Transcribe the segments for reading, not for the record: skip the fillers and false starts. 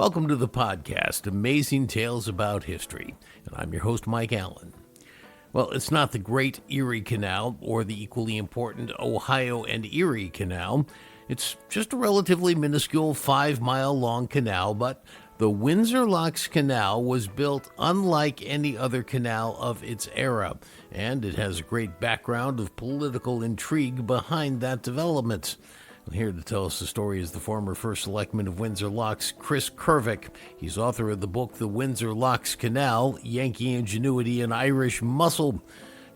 Welcome to the podcast, Amazing Tales About History, and I'm your host, Mike Allen. Well, it's not the Great Erie Canal or the equally important Ohio and Erie Canal. It's just a relatively minuscule 5-mile-long canal, but the Windsor Locks Canal was built unlike any other canal of its era, and it has a great background of political intrigue behind that development. Here to tell us the story is the former First Selectman of Windsor Locks, Chris Kervick. He's author of the book, The Windsor Locks Canal, Yankee Ingenuity and Irish Muscle.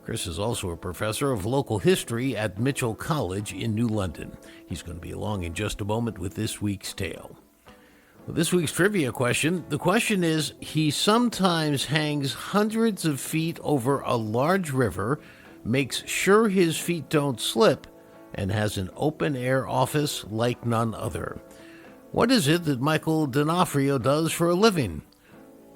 Chris is also a professor of local history at Mitchell College in New London. He's going to be along in just a moment with this week's tale. Well, this week's trivia question, the question is, he sometimes hangs hundreds of feet over a large river, makes sure his feet don't slip, and has an open-air office like none other. What is it that Michael D'Onofrio does for a living?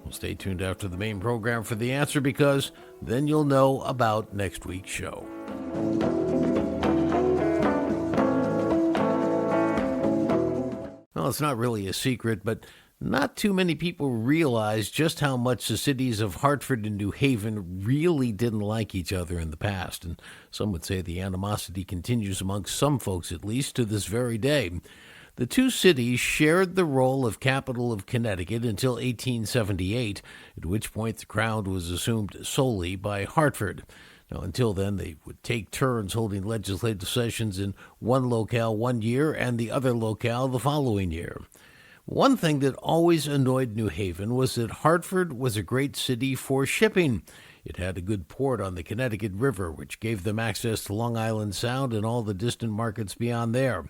Well, stay tuned after the main program for the answer, because then you'll know about next week's show. Well, it's not really a secret, but not too many people realize just how much the cities of Hartford and New Haven really didn't like each other in the past, and some would say the animosity continues amongst some folks, at least, to this very day. The two cities shared the role of capital of Connecticut until 1878, at which point the crown was assumed solely by Hartford. Now, until then, they would take turns holding legislative sessions in one locale one year and the other locale the following year. One thing that always annoyed New Haven was that Hartford was a great city for shipping. It had a good port on the Connecticut River, which gave them access to Long Island Sound and all the distant markets beyond there.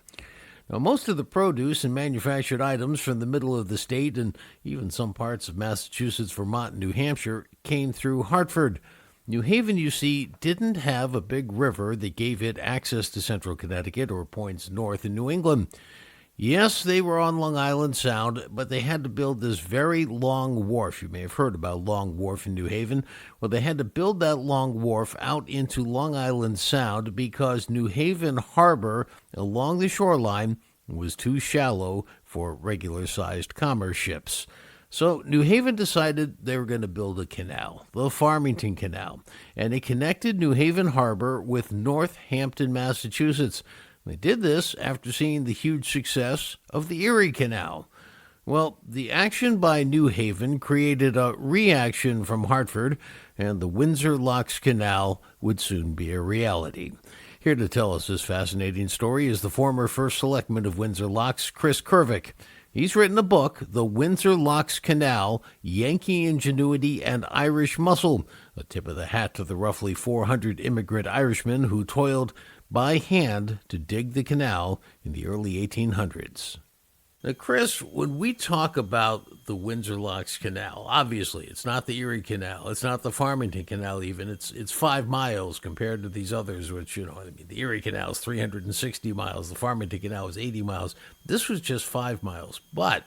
Now, most of the produce and manufactured items from the middle of the state and even some parts of Massachusetts, Vermont, and New Hampshire came through Hartford. New Haven, you see, didn't have a big river that gave it access to central Connecticut or points north in New England. Yes, they were on Long Island Sound, but they had to build this very long wharf. You may have heard about Long Wharf in New Haven. Well, they had to build that long wharf out into Long Island Sound because New Haven Harbor along the shoreline was too shallow for regular-sized commerce ships. So New Haven decided they were going to build a canal, the Farmington Canal, and it connected New Haven Harbor with Northampton, Massachusetts. They did this after seeing the huge success of the Erie Canal. Well, the action by New Haven created a reaction from Hartford, and the Windsor Locks Canal would soon be a reality. Here to tell us this fascinating story is the former First Selectman of Windsor Locks, Chris Kervick. He's written a book, The Windsor Locks Canal, Yankee Ingenuity and Irish Muscle, a tip of the hat to the roughly 400 immigrant Irishmen who toiled by hand to dig the canal in the early 1800s. Now, Chris, when we talk about the Windsor Locks Canal, obviously it's not the Erie Canal, it's not the Farmington Canal even, it's 5 miles compared to these others, which, the Erie Canal is 360 miles, the Farmington Canal is 80 miles. This was just 5 miles, but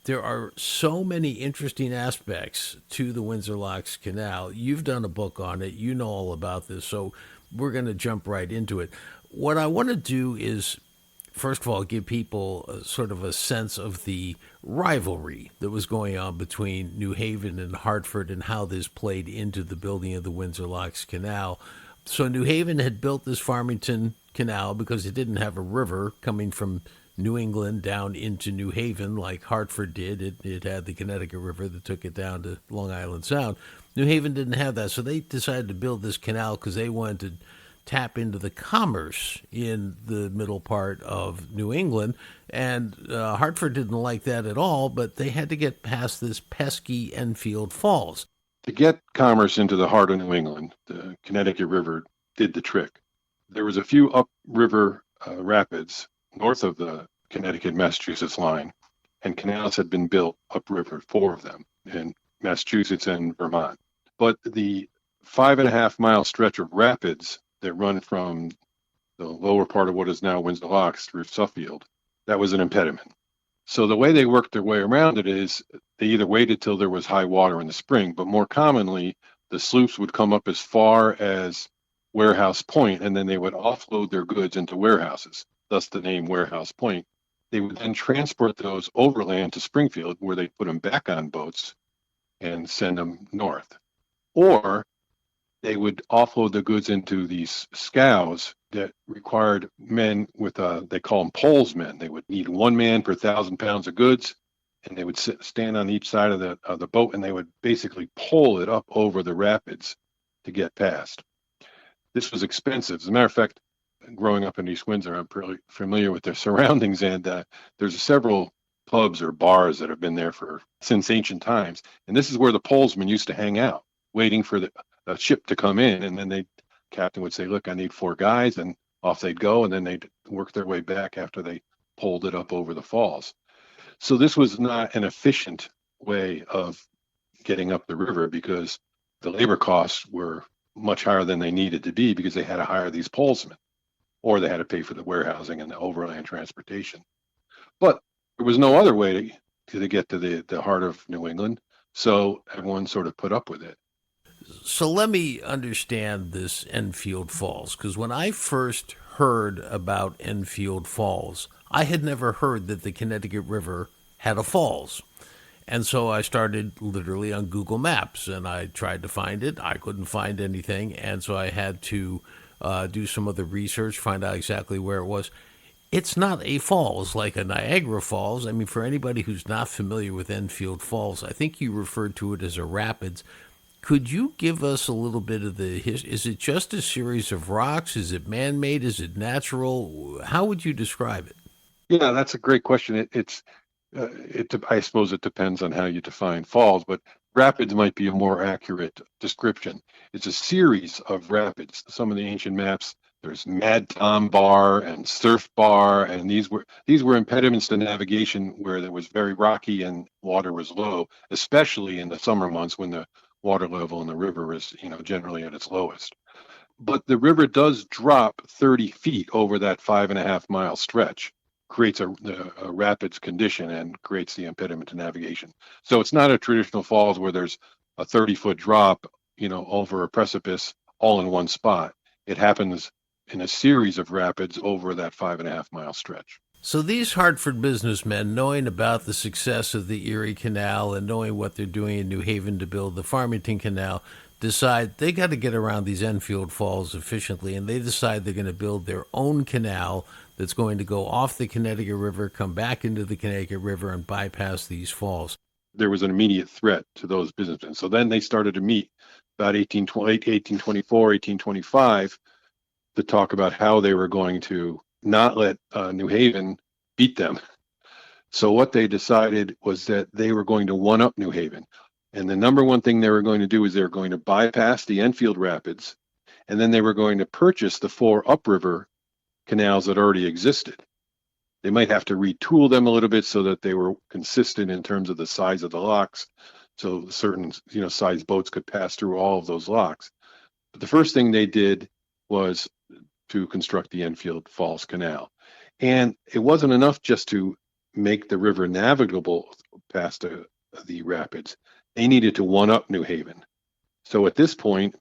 there are so many interesting aspects to the Windsor Locks Canal. You've done a book on it, you know all about this, so we're going to jump right into it. What I want to do is, first of all, give people sort of a sense of the rivalry that was going on between New Haven and Hartford and how this played into the building of the Windsor Locks Canal. So New Haven had built this Farmington Canal because it didn't have a river coming from New England down into New Haven like Hartford did. It had the Connecticut River that took it down to Long Island Sound. New Haven didn't have that, so they decided to build this canal because they wanted to tap into the commerce in the middle part of New England, and Hartford didn't like that at all, but they had to get past this pesky Enfield Falls. To get commerce into the heart of New England, the Connecticut River did the trick. There was a few upriver rapids north of the Connecticut-Massachusetts line, and canals had been built upriver, 4 of them, in Massachusetts and Vermont. But the 5.5-mile stretch of rapids that run from the lower part of what is now Windsor Locks through Suffield, that was an impediment. So the way they worked their way around it is they either waited till there was high water in the spring, but more commonly, the sloops would come up as far as Warehouse Point, and then they would offload their goods into warehouses, thus the name Warehouse Point. They would then transport those overland to Springfield, where they put them back on boats and send them north. Or they would offload the goods into these scows that required men with they call them polesmen. They would need one man per 1,000 pounds of goods, and they would stand on each side of the boat, and they would basically pole it up over the rapids to get past. This was expensive. As a matter of fact, growing up in East Windsor, I'm pretty familiar with their surroundings, and there's several pubs or bars that have been there since ancient times, and this is where the polesmen used to hang out, waiting for the ship to come in, and then captain would say, "Look, I need 4 guys," and off they'd go, and then they'd work their way back after they poled it up over the falls. So this was not an efficient way of getting up the river, because the labor costs were much higher than they needed to be, because they had to hire these polesmen, or they had to pay for the warehousing and the overland transportation. But there was no other way to get to the heart of New England, so everyone sort of put up with it. So let me understand this Enfield Falls, because when I first heard about Enfield Falls, I had never heard that the Connecticut River had a falls. And so I started literally on Google Maps, and I tried to find it. I couldn't find anything, and so I had to do some other research, find out exactly where it was. It's not a falls like a Niagara Falls. I mean, for anybody who's not familiar with Enfield Falls, I think you referred to it as a rapids. Could you give us a little bit of the history? Is it just a series of rocks? Is it man-made? Is it natural? How would you describe it? Yeah, that's a great question. I suppose it depends on how you define falls, but rapids might be a more accurate description. It's a series of rapids. Some of the ancient maps, there's Mad Tom Bar and Surf Bar, and these were impediments to navigation where it was very rocky and water was low, especially in the summer months when the water level in the river is, generally at its lowest. But the river does drop 30 feet over that 5.5 mile stretch, creates a rapids condition and creates the impediment to navigation. So it's not a traditional falls where there's a 30-foot drop, over a precipice all in one spot. It happens in a series of rapids over that 5.5 mile stretch. So these Hartford businessmen, knowing about the success of the Erie Canal and knowing what they're doing in New Haven to build the Farmington Canal, decide they got to get around these Enfield Falls efficiently, and they decide they're going to build their own canal that's going to go off the Connecticut River, come back into the Connecticut River, and bypass these falls. There was an immediate threat to those businessmen. So then they started to meet about 1824, 1825 to talk about how they were going to not let New Haven beat them. So what they decided was that they were going to one-up New Haven. And the number one thing they were going to do is they were going to bypass the Enfield Rapids, and then they were going to purchase the 4 upriver canals that already existed. They might have to retool them a little bit so that they were consistent in terms of the size of the locks, so certain size boats could pass through all of those locks. But the first thing they did was to construct the Enfield Falls Canal. And it wasn't enough just to make the river navigable past the rapids. They needed to one-up New Haven. So at this point,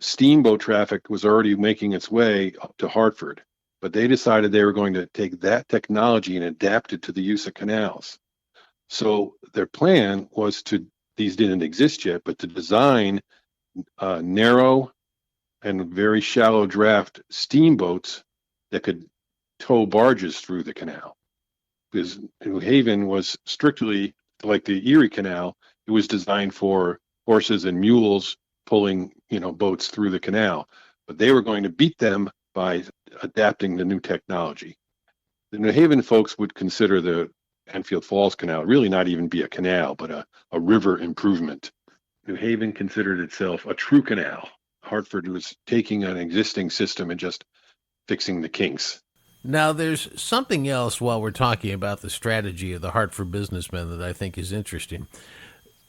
steamboat traffic was already making its way up to Hartford, but they decided they were going to take that technology and adapt it to the use of canals. So their plan was these didn't exist yet, but to design narrow and very shallow draft steamboats that could tow barges through the canal. Because New Haven was strictly like the Erie Canal. It was designed for horses and mules pulling, boats through the canal. But they were going to beat them by adapting the new technology. The New Haven folks would consider the Enfield Falls Canal really not even be a canal, but a river improvement. New Haven considered itself a true canal. Hartford was taking an existing system and just fixing the kinks. Now, there's something else while we're talking about the strategy of the Hartford businessmen that I think is interesting.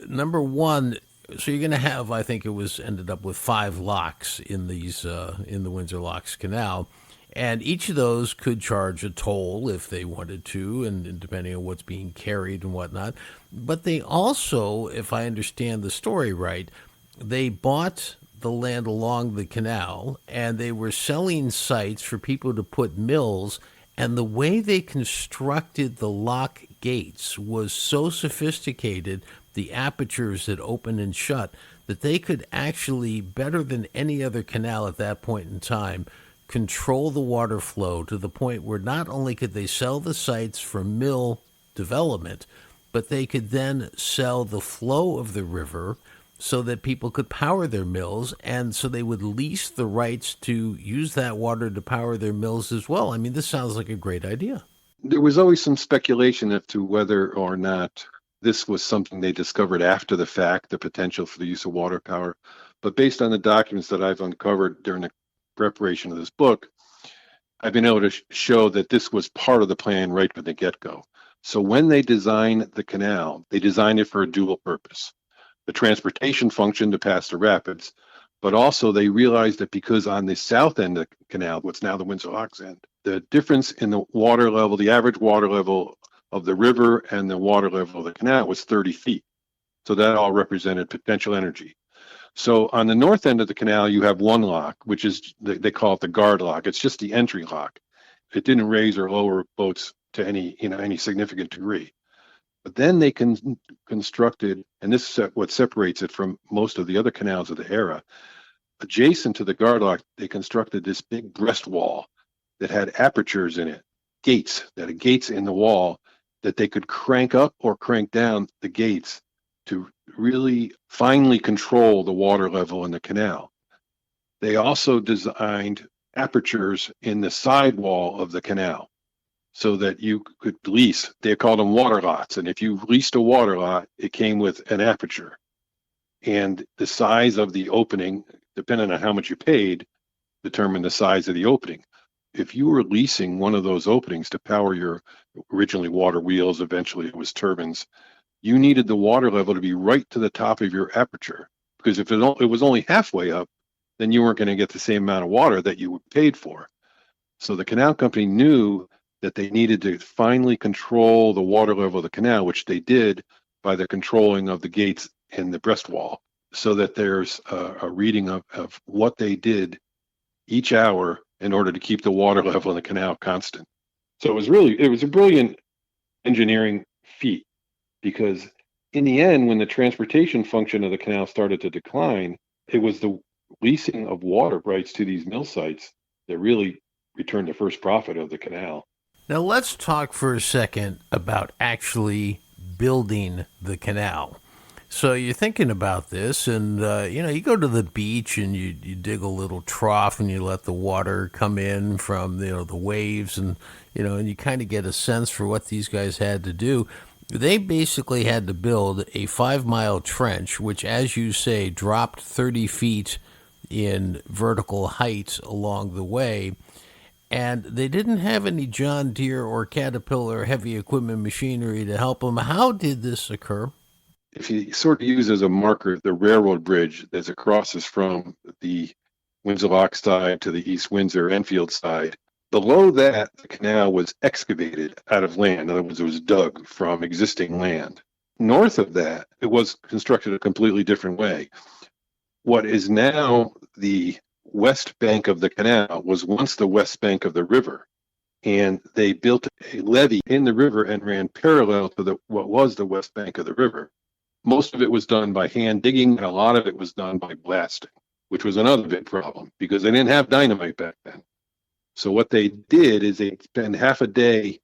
Number one, so you're going to have, I think it was ended up with 5 locks in in the Windsor Locks Canal, and each of those could charge a toll if they wanted to, and depending on what's being carried and whatnot. But they also, if I understand the story right, they bought the land along the canal, and they were selling sites for people to put mills, And the way they constructed the lock gates was so sophisticated, the apertures that open and shut, that they could actually, better than any other canal at that point in time, control the water flow to the point where not only could they sell the sites for mill development, but they could then sell the flow of the river so that people could power their mills, and so they would lease the rights to use that water to power their mills as well. I mean, this sounds like a great idea. There was always some speculation as to whether or not this was something they discovered after the fact, the potential for the use of water power. But based on the documents that I've uncovered during the preparation of this book, I've been able to show that this was part of the plan right from the get-go. So when they designed the canal, they designed it for a dual purpose: the transportation function to pass the rapids, but also they realized that because on the south end of the canal, what's now the Windsor Locks end, the difference in the water level, the average water level of the river and the water level of the canal was 30 feet. So that all represented potential energy. So on the north end of the canal, you have one lock, which is, they call it the guard lock. It's just the entry lock. It didn't raise or lower boats to any significant degree. But then they constructed, and this is what separates it from most of the other canals of the era, adjacent to the guard lock, they constructed this big breast wall that had apertures in it, gates in the wall that they could crank up or crank down the gates to really finely control the water level in the canal. They also designed apertures in the sidewall of the canal so that you could lease. They called them water lots. And if you leased a water lot, it came with an aperture. And the size of the opening, depending on how much you paid, determined the size of the opening. If you were leasing one of those openings to power your originally water wheels, eventually it was turbines, you needed the water level to be right to the top of your aperture. Because if it was only halfway up, then you weren't going to get the same amount of water that you paid for. So the canal company knew that they needed to finally control the water level of the canal, which they did by the controlling of the gates and the breast wall, so that there's a reading of what they did each hour in order to keep the water level in the canal constant. So it was a brilliant engineering feat, because in the end, when the transportation function of the canal started to decline, it was the leasing of water rights to these mill sites that really returned the first profit of the canal. Now, let's talk for a second about actually building the canal. So you're thinking about this, and you go to the beach and you dig a little trough and you let the water come in from the waves, and and you kind of get a sense for what these guys had to do. They basically had to build a 5-mile trench, which, as you say, dropped 30 feet in vertical height along the way. And they didn't have any John Deere or Caterpillar heavy equipment machinery to help them. How did this occur? If you sort of use as a marker the railroad bridge that crosses from the Windsor Locks side to the East Windsor Enfield side, below that, the canal was excavated out of land. In other words, it was dug from existing land. North of that, it was constructed a completely different way. What is now the west bank of the canal was once the west bank of the river. And they built a levee in the river and ran parallel to what was the west bank of the river. Most of it was done by hand digging, and a lot of it was done by blasting, which was another big problem because they didn't have dynamite back then. So what they did is they spent half a day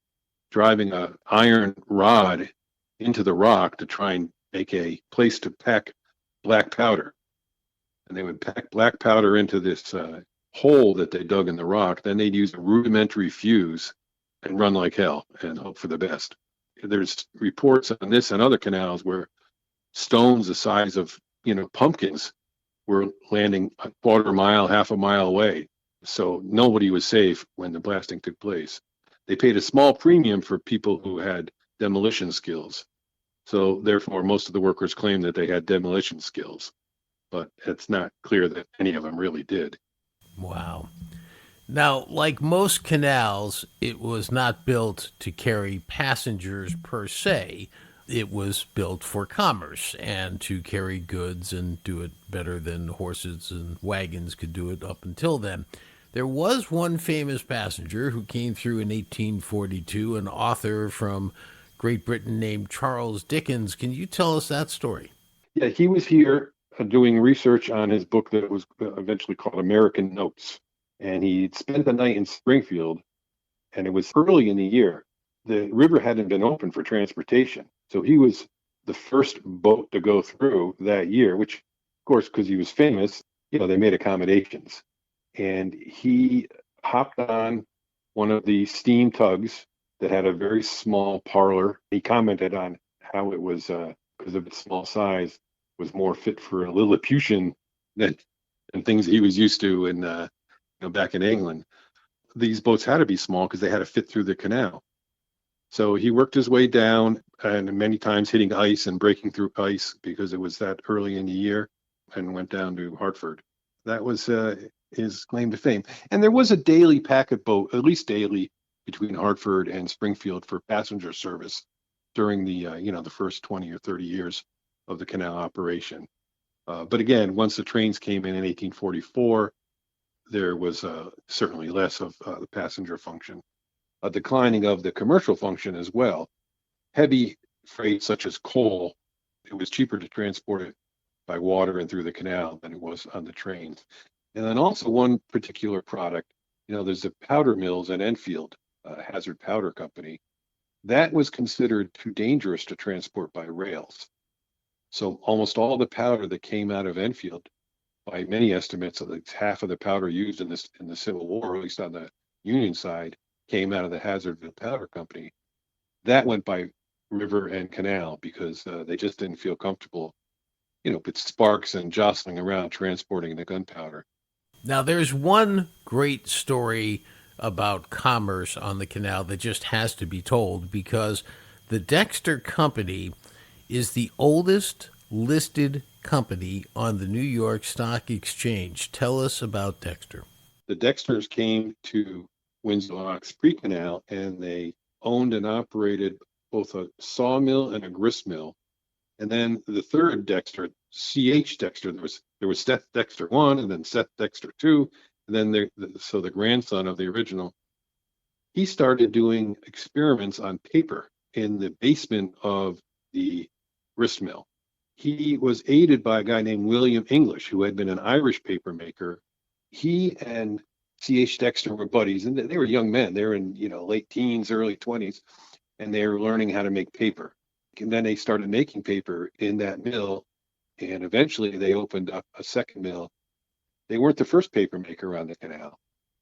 driving an iron rod into the rock to try and make a place to pack black powder. And they would pack black powder into this hole that they dug in the rock. Then they'd use a rudimentary fuse and run like hell and hope for the best. There's reports on this and other canals where stones the size of pumpkins were landing a quarter mile, half a mile away. So nobody was safe when the blasting took place. They paid a small premium for people who had demolition skills. So therefore, most of the workers claimed that they had demolition skills, but it's not clear that any of them really did. Wow. Now, like most canals, it was not built to carry passengers per se. It was built for commerce and to carry goods and do it better than horses and wagons could do it up until then. There was one famous passenger who came through in 1842, an author from Great Britain named Charles Dickens. Can you tell us that story? Yeah, he was here doing research on his book that was eventually called American Notes. And he spent the night in Springfield, and it was early in the year. The river hadn't been open for transportation. So he was the first boat to go through that year, which, of course, because he was famous, they made accommodations. And he hopped on one of the steam tugs that had a very small parlor. He commented on how it was, because of its small size, was more fit for a Lilliputian than things he was used to in back in England. These boats had to be small because they had to fit through the canal. So he worked his way down, and many times hitting ice and breaking through ice because it was that early in the year, and went down to Hartford. That was his claim to fame. And there was a daily packet boat, at least daily, between Hartford and Springfield for passenger service during the the first 20 or 30 years of the canal operation. But again, once the trains came in 1844, there was certainly less of the passenger function, a declining of the commercial function as well. Heavy freight such as coal, it was cheaper to transport it by water and through the canal than it was on the trains. And then also one particular product, there's the powder mills at Enfield, Hazard Powder Company. That was considered too dangerous to transport by rails. So almost all the powder that came out of Enfield, by many estimates, at least half of the powder used in the Civil War, or at least on the Union side, came out of the Hazardville Powder Company. That went by river and canal because they just didn't feel comfortable, with sparks and jostling around transporting the gunpowder. Now, there's one great story about commerce on the canal that just has to be told because the Dexter Company is the oldest listed company on the New York Stock Exchange. Tell us about Dexter. The Dexters came to Windsor Locks pre-canal, and they owned and operated both a sawmill and a grist mill. And then the third Dexter, C.H. Dexter, there was Seth Dexter 1 and then Seth Dexter 2, and then the grandson of the original, he started doing experiments on paper in the basement of the grist mill. He was aided by a guy named William English, who had been an Irish paper maker. He and C.H. Dexter were buddies, and they were young men. They were in late teens, early 20s, and they were learning how to make paper. And then they started making paper in that mill, and eventually they opened up a second mill. They weren't the first paper maker on the canal.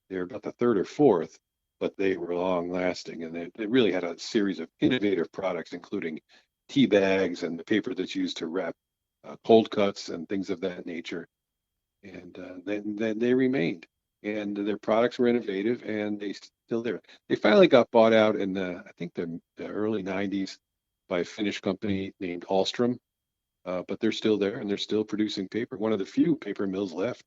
They were about the third or fourth, but they were long lasting, and they really had a series of innovative products, including tea bags and the paper that's used to wrap cold cuts and things of that nature. And then they remained, and their products were innovative, and they still there. They finally got bought out in I think the early 90s by a Finnish company named Alstrom, but they're still there, and they're still producing paper. One of the few paper mills left.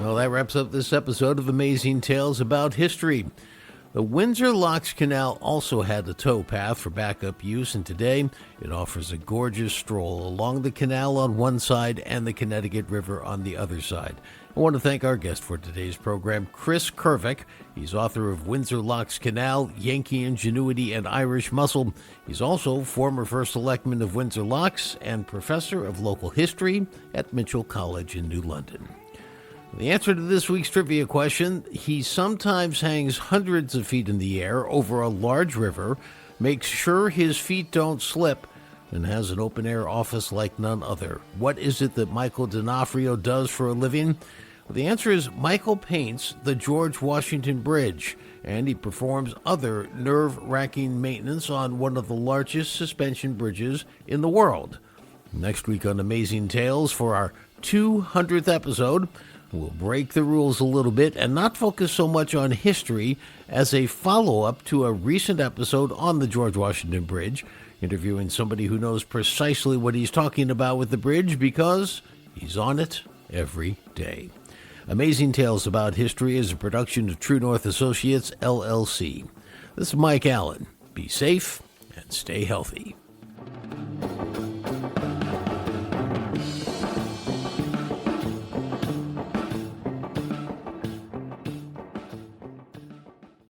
Well, that wraps up this episode of Amazing Tales About History. The Windsor Locks Canal also had a towpath for backup use, and today it offers a gorgeous stroll along the canal on one side and the Connecticut River on the other side. I want to thank our guest for today's program, Chris Kervick. He's author of Windsor Locks Canal, Yankee Ingenuity, and Irish Muscle. He's also former First Selectman of Windsor Locks and professor of local history at Mitchell College in New London. The answer to this week's trivia question: he sometimes hangs hundreds of feet in the air over a large river, makes sure his feet don't slip, and has an open-air office like none other. What is it that Michael D'Onofrio does for a living? Well, the answer is Michael paints the George Washington Bridge, and he performs other nerve-wracking maintenance on one of the largest suspension bridges in the world. Next week on Amazing Tales, for our 200th episode, we'll break the rules a little bit and not focus so much on history as a follow-up to a recent episode on the George Washington Bridge, interviewing somebody who knows precisely what he's talking about with the bridge because he's on it every day. Amazing Tales About History is a production of True North Associates, LLC. This is Mike Allen. Be safe and stay healthy.